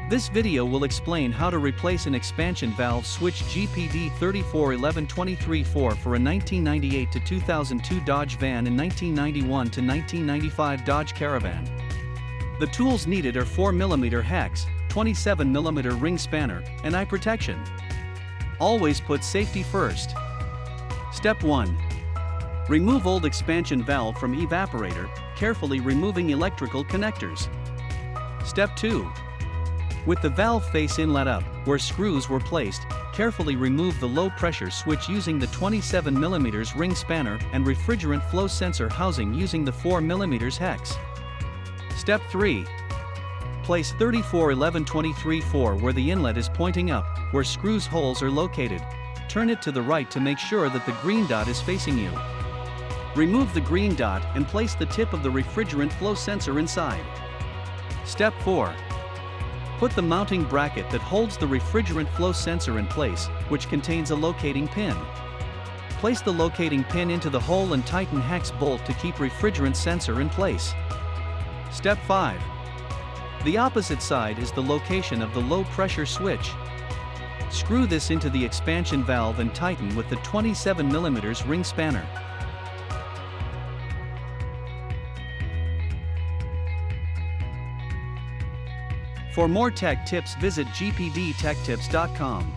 This video will explain how to replace an expansion valve switch GPD 3411234 for a 1998 to 2002 Dodge van and 1991 to 1995 Dodge Caravan. The tools needed are 4mm hex, 27mm ring spanner, and eye protection. Always put safety first. Step 1. Remove old expansion valve from evaporator, carefully removing electrical connectors. Step 2. With the valve face inlet up, where screws were placed, carefully remove the low pressure switch using the 27mm ring spanner and refrigerant flow sensor housing using the 4mm hex. Step 3. Place 341123 where the inlet is pointing up, where screws holes are located. Turn it to the right to make sure that the green dot is facing you. Remove the green dot and place the tip of the refrigerant flow sensor inside. Step 4. Put the mounting bracket that holds the refrigerant flow sensor in place, which contains a locating pin. Place the locating pin into the hole and tighten hex bolt to keep refrigerant sensor in place. Step 5. The opposite side is the location of the low pressure switch. Screw this into the expansion valve and tighten with the 27mm ring spanner. For more tech tips, visit gpdtechtips.com.